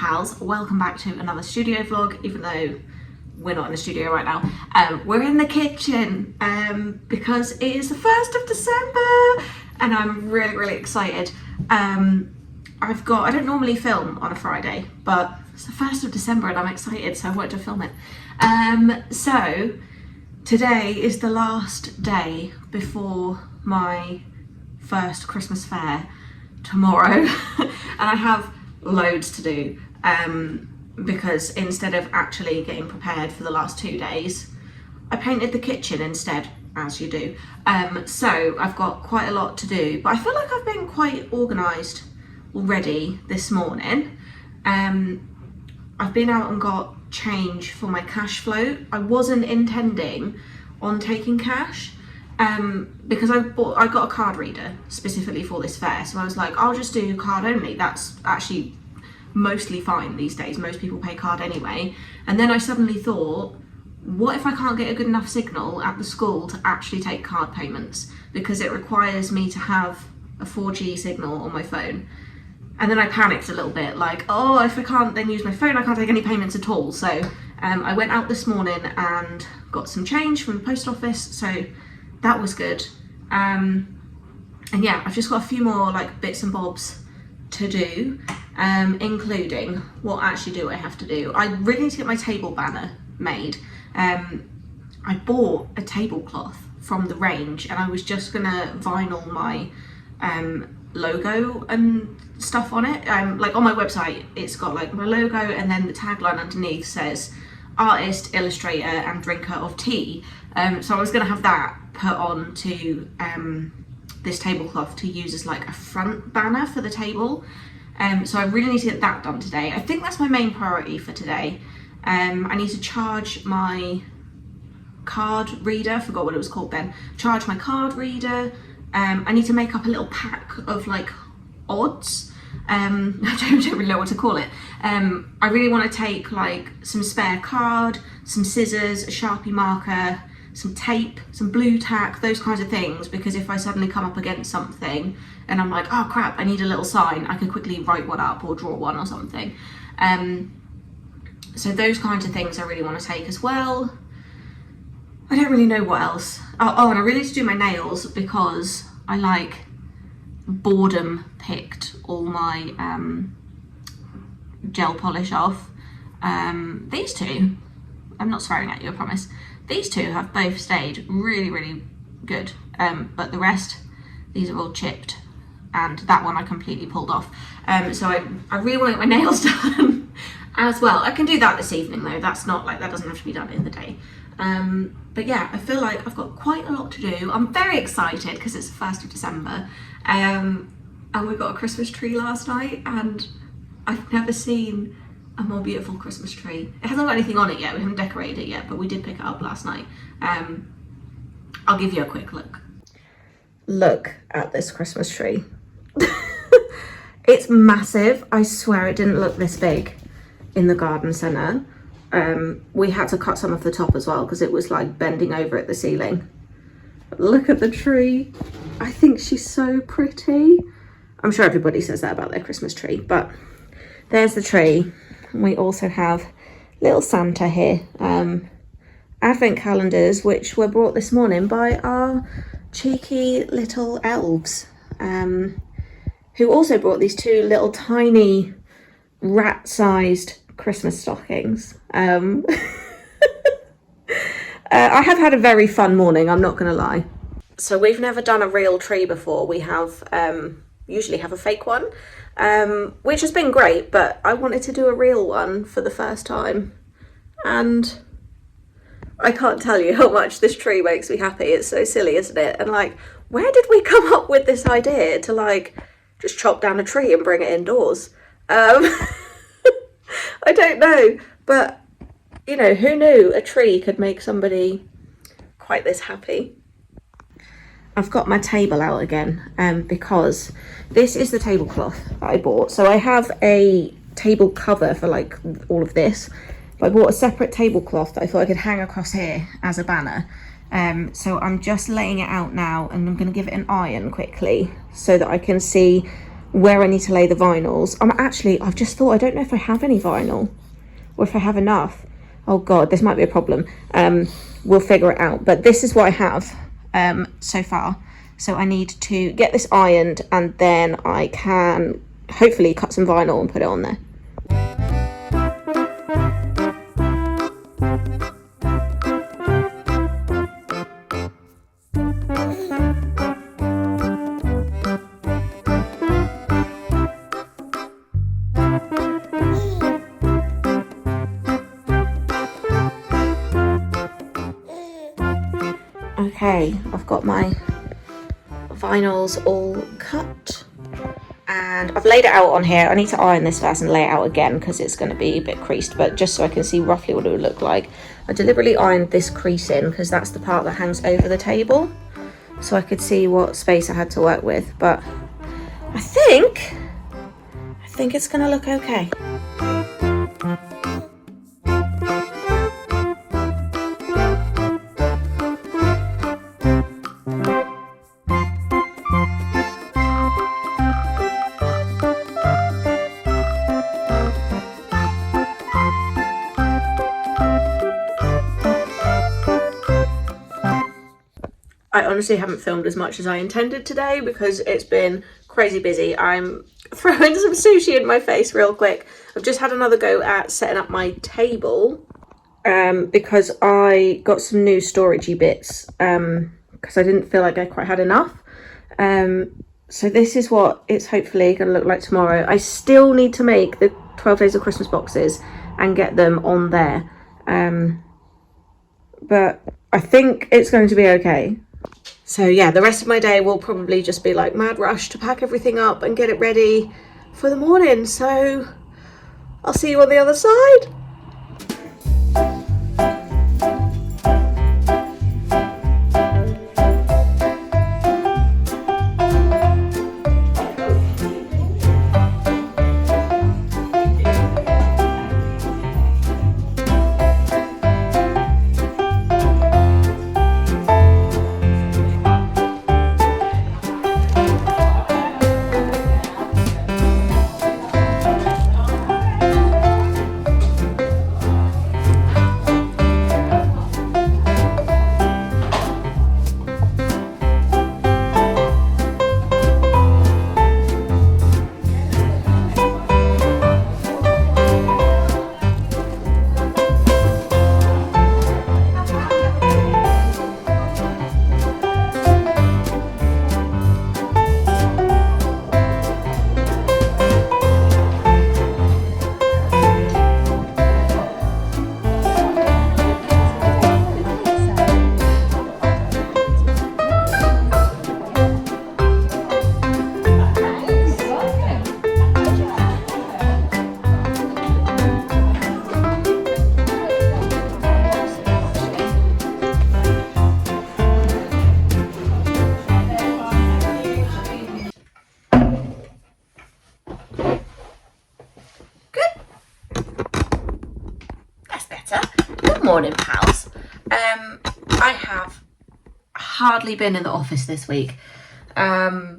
pals, welcome back to another studio vlog, even though we're not in the studio right now. We're in the kitchen because it is the 1st of December and I'm really excited. I don't normally film on a Friday, but it's the 1st of December and I'm excited, so I wanted to film it. So today is the last day before my first Christmas fair tomorrow and I have loads to do because instead of actually getting prepared for the last 2 days, I painted the kitchen instead, as you do. So I've got quite a lot to do, but I feel like I've been quite organised already this morning. I've been out and got change for my cash float. I wasn't intending on taking cash because I got a card reader specifically for this fair, so I was like, I'll just do card only. That's actually mostly fine these days. Most people pay card anyway. And then I suddenly thought, what if I can't get a good enough signal at the school to actually take card payments, because it requires me to have a 4G signal on my phone. And then I panicked a little bit, like, oh, if I can't then use my phone, I can't take any payments at all. So I went out this morning and got some change from the post office, so that was good. And yeah, I've just got a few more like bits and bobs to do, including what actually do I have to do. I really need to get my table banner made. I bought a tablecloth from the range and I was just gonna vinyl my logo and stuff on it. Like on my website it's got like my logo and then the tagline underneath says artist, illustrator and drinker of tea. So I was gonna have that put on to this tablecloth to use as like a front banner for the table. So I really need to get that done today. I think that's my main priority for today. I need to charge my card reader, I forgot what it was called then. Charge my card reader. I need to make up a little pack of like odds. I don't really know what to call it. I really want to take like some spare card, some scissors, a Sharpie marker, some tape, some blue tack, those kinds of things, because if I suddenly come up against something and I'm like, oh crap, I need a little sign, I can quickly write one up or draw one or something. So those kinds of things I really want to take as well. I don't really know what else. Oh, and I really need to do my nails because I like boredom picked all my gel polish off. These two, I'm not swearing at you, I promise. These two have both stayed really good, but the rest, these are all chipped, and that one I completely pulled off. So I really want to get my nails done as well. I can do that this evening though. That's not like, that doesn't have to be done in the day. But yeah, I feel like I've got quite a lot to do. I'm very excited because it's the 1st of December, and we got a Christmas tree last night, and I've never seen a more beautiful Christmas tree. It hasn't got anything on it yet, we haven't decorated it yet, but we did pick it up last night. I'll give you a quick look. Look at this Christmas tree. It's massive. I swear it didn't look this big in the garden centre. We had to cut some of the top as well because it was like bending over at the ceiling. Look at the tree. I think she's so pretty. I'm sure everybody says that about their Christmas tree, but there's the tree. We also have little Santa here. Advent calendars, which were brought this morning by our cheeky little elves, who also brought these two little tiny rat-sized Christmas stockings. I have had a very fun morning, I'm not gonna lie. So we've never done a real tree before. We have usually have a fake one, which has been great, but I wanted to do a real one for the first time, and I can't tell you how much this tree makes me happy. It's so silly, isn't it? And like, where did we come up with this idea to like just chop down a tree and bring it indoors? I don't know, but you know, who knew a tree could make somebody quite this happy? I've got my table out again because this is the tablecloth that I bought. So I have a table cover for like all of this, but I bought a separate tablecloth that I thought I could hang across here as a banner. So I'm just laying it out now and I'm going to give it an iron quickly so that I can see where I need to lay the vinyls. I've just thought, I don't know if I have any vinyl or if I have enough. Oh God, this might be a problem. We'll figure it out. But this is what I have so far. So I need to get this ironed, and then I can hopefully cut some vinyl and put it on there. Okay, I've got my vinyls all cut and I've laid it out on here. I need to iron this first and lay it out again because it's going to be a bit creased, but just so I can see roughly what it would look like. I deliberately ironed this crease in because that's the part that hangs over the table, so I could see what space I had to work with, but I think it's going to look okay. I honestly haven't filmed as much as I intended today because it's been crazy busy. I'm throwing some sushi in my face real quick. I've just had another go at setting up my table because I got some new storagey bits because I didn't feel like I quite had enough. So this is what it's hopefully going to look like tomorrow. I still need to make the 12 Days of Christmas boxes and get them on there. But I think it's going to be okay. So yeah, the rest of my day will probably just be like mad rush to pack everything up and get it ready for the morning. So I'll see you on the other side. Good morning, pals. I have hardly been in the office this week. I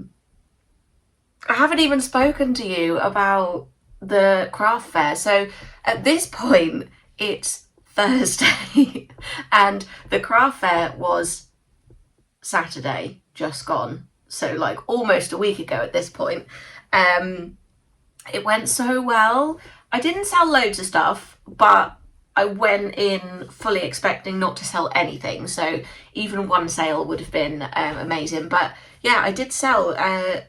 haven't even spoken to you about the craft fair. So at this point, it's Thursday and the craft fair was Saturday, just gone. So like almost a week ago at this point. It went so well. I didn't sell loads of stuff, but I went in fully expecting not to sell anything, so even one sale would have been amazing. But yeah, I did sell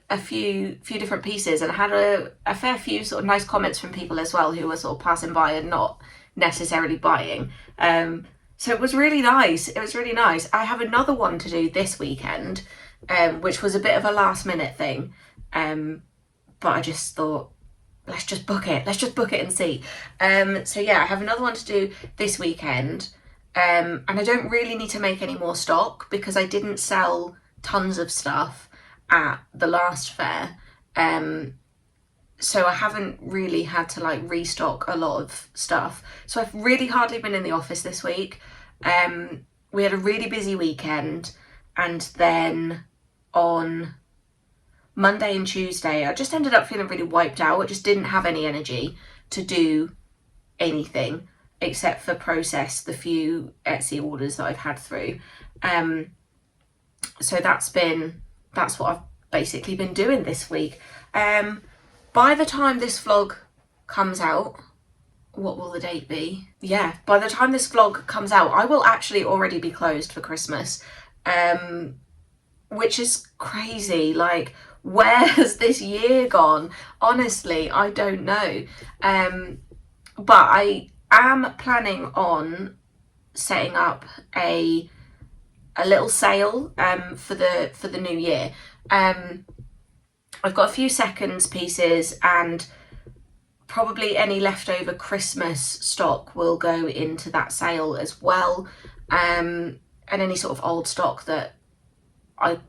a few different pieces, and I had a fair few sort of nice comments from people as well who were sort of passing by and not necessarily buying. So it was really nice. It was really nice. I have another one to do this weekend, which was a bit of a last minute thing, but I just thought, let's just book it and see. So yeah, I have another one to do this weekend, and I don't really need to make any more stock because I didn't sell tons of stuff at the last fair, so I haven't really had to like restock a lot of stuff. So I've really hardly been in the office this week. We had a really busy weekend, and then on Monday and Tuesday, I just ended up feeling really wiped out. I just didn't have any energy to do anything except for process the few Etsy orders that I've had through. So that's what I've basically been doing this week. By the time this vlog comes out, what will the date be? Yeah, by the time this vlog comes out, I will actually already be closed for Christmas, which is crazy. Like, where has this year gone? Honestly, I don't know. But I am planning on setting up a little sale for the new year. I've got a few seconds pieces, and probably any leftover Christmas stock will go into that sale as well, and any sort of old stock that I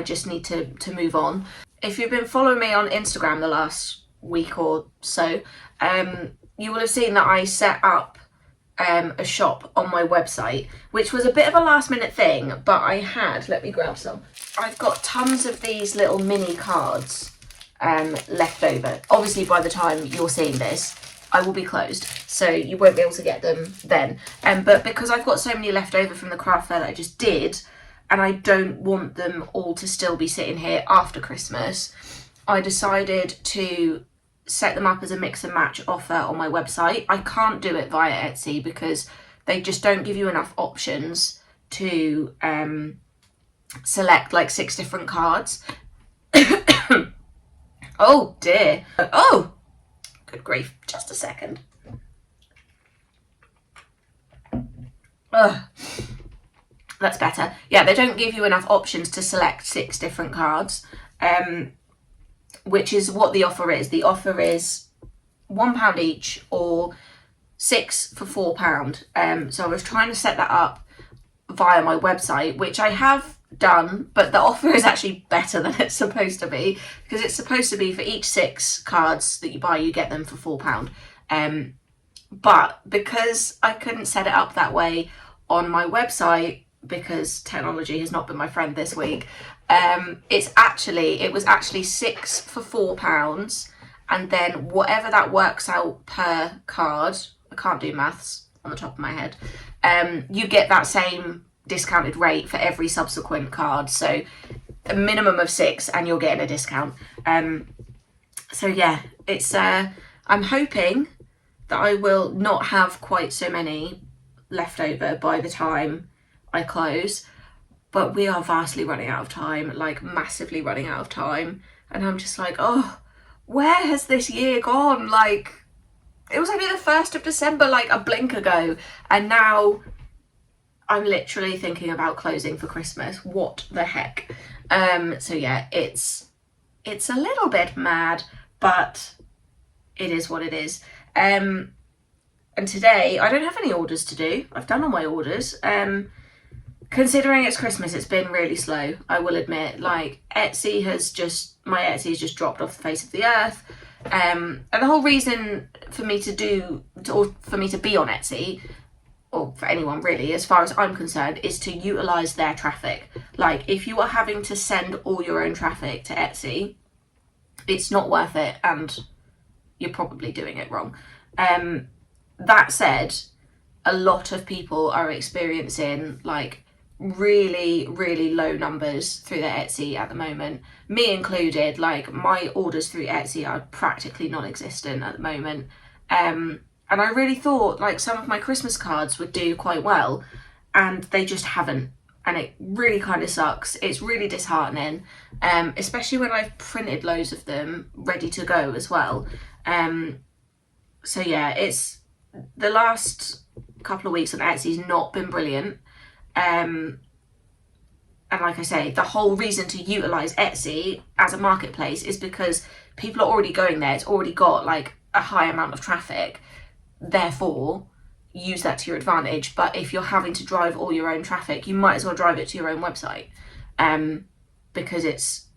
just need to move on. If you've been following me on Instagram the last week or so, you will have seen that I set up a shop on my website, which was a bit of a last minute thing, but I had, let me grab some. I've got tons of these little mini cards left over. Obviously, by the time you're seeing this, I will be closed, so you won't be able to get them then. But because I've got so many left over from the craft fair that I just did, and I don't want them all to still be sitting here after Christmas, I decided to set them up as a mix and match offer on my website. I can't do it via Etsy because they just don't give you enough options to select like 6 different cards. Oh dear. Oh, good grief. Just a second. Ugh. That's better. Yeah, they don't give you enough options to select 6 different cards, which is what the offer is. The offer is £1 each or 6 for £4. So I was trying to set that up via my website, which I have done, but the offer is actually better than it's supposed to be, because it's supposed to be for each 6 cards that you buy, you get them for £4. But because I couldn't set it up that way on my website, because technology has not been my friend this week, it was actually 6 for £4, and then whatever that works out per card, I can't do maths on the top of my head, you get that same discounted rate for every subsequent card. So a minimum of 6 and you're getting a discount. So yeah, it's I'm hoping that I will not have quite so many left over by the time I close, but we are vastly running out of time, like massively running out of time, and I'm just like, oh, where has this year gone? Like, it was only the 1st of December, like a blink ago, and now I'm literally thinking about closing for Christmas. What the heck? So yeah, it's a little bit mad, but it is what it is. And today I don't have any orders to do. I've done all my orders. Considering it's Christmas, it's been really slow, I will admit. Like, my Etsy has just dropped off the face of the earth. And the whole reason for me to be on Etsy, or for anyone really, as far as I'm concerned, is to utilise their traffic. Like, if you are having to send all your own traffic to Etsy, it's not worth it, and you're probably doing it wrong. That said, a lot of people are experiencing like really, really low numbers through their Etsy at the moment, me included. Like, my orders through Etsy are practically non-existent at the moment. And I really thought like some of my Christmas cards would do quite well, and they just haven't. And it really kind of sucks. It's really disheartening, especially when I've printed loads of them ready to go as well. So yeah, it's the last couple of weeks on Etsy's not been brilliant. And like I say, the whole reason to utilise Etsy as a marketplace is because people are already going there. It's already got like a high amount of traffic. Therefore, use that to your advantage. But if you're having to drive all your own traffic, you might as well drive it to your own website, because it's,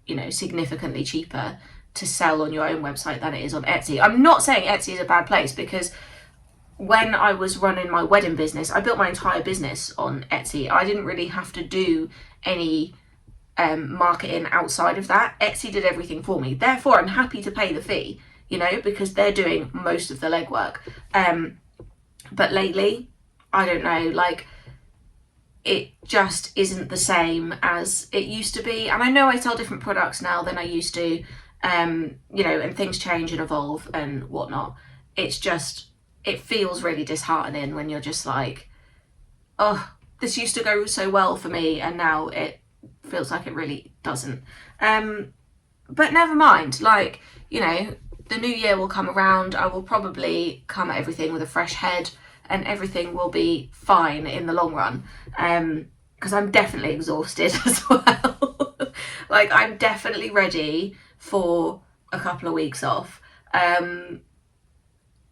you know, significantly cheaper to sell on your own website than it is on Etsy. I'm not saying Etsy is a bad place, because when I was running my wedding business, I built my entire business on Etsy. I didn't really have to do any marketing outside of that. Etsy did everything for me. Therefore, I'm happy to pay the fee, you know, because they're doing most of the legwork. But lately, I don't know, like, it just isn't the same as it used to be. And I know I sell different products now than I used to, you know, and things change and evolve and whatnot. It's just, it feels really disheartening when you're just like, oh, this used to go so well for me and now it feels like it really doesn't. But never mind, like, you know, the new year will come around. I will probably come at everything with a fresh head and everything will be fine in the long run, because I'm definitely exhausted as well. Like, I'm definitely ready for a couple of weeks off.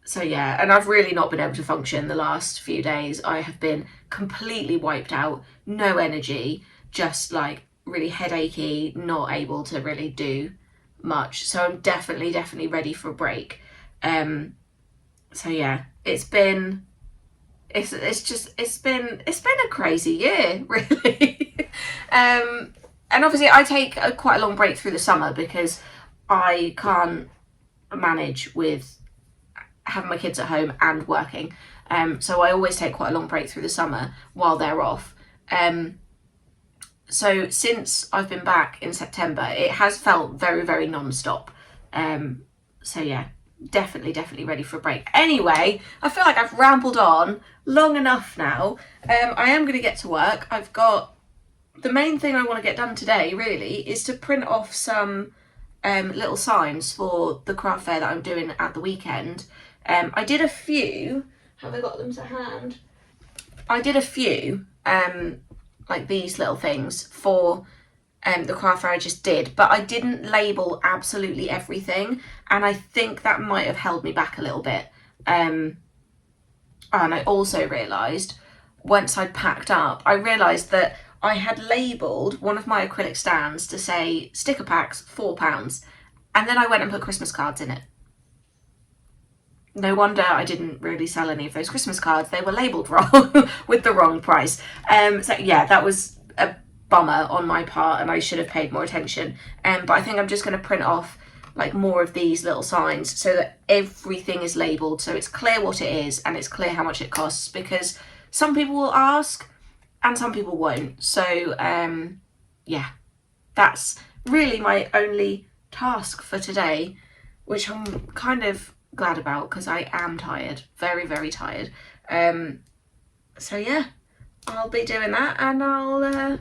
So yeah, and I've really not been able to function the last few days. I have been completely wiped out, no energy, just like really headachy, not able to really do much. So I'm definitely ready for a break. So yeah, it's been a crazy year, really. And obviously I take quite a long break through the summer because I can't manage with having my kids at home and working. So I always take quite a long break through the summer while they're off. So since I've been back in September, it has felt very non-stop. So yeah, definitely ready for a break. Anyway, I feel like I've rambled on long enough now. I am going to get to work. I've got, the main thing I want to get done today really is to print off some little signs for the craft fair that I'm doing at the weekend. I did a few, have I got them to hand? I did a few like these little things for the craft fair I just did, but I didn't label absolutely everything, and I think that might have held me back a little bit. And I also realised once I'd packed up, I realised that I had labelled one of my acrylic stands to say sticker packs £4, and then I went and put Christmas cards in it. No wonder I didn't really sell any of those Christmas cards. They were labelled wrong with the wrong price. So yeah, that was a bummer on my part and I should have paid more attention. But I think I'm just going to print off like more of these little signs so that everything is labelled, so it's clear what it is and it's clear how much it costs, because some people will ask and some people won't. So yeah, that's really my only task for today, which I'm kind of glad about because I am tired, very tired. So yeah, I'll be doing that and I'll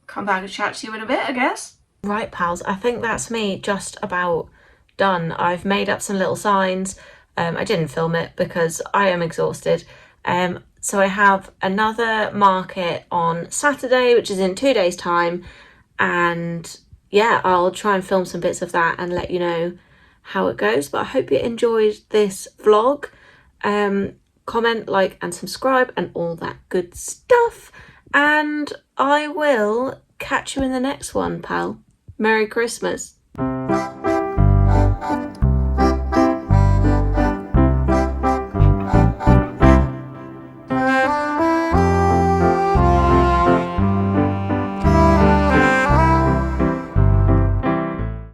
come back and chat to you in a bit, I guess. Right, pals, I think that's me just about done. I've made up some little signs. I didn't film it because I am exhausted. So I have another market on Saturday, which is in 2 days' time, and yeah, I'll try and film some bits of that and let you know how it goes. But I hope you enjoyed this vlog. Comment, like and subscribe and all that good stuff, and I will catch you in the next one, pal. Merry Christmas.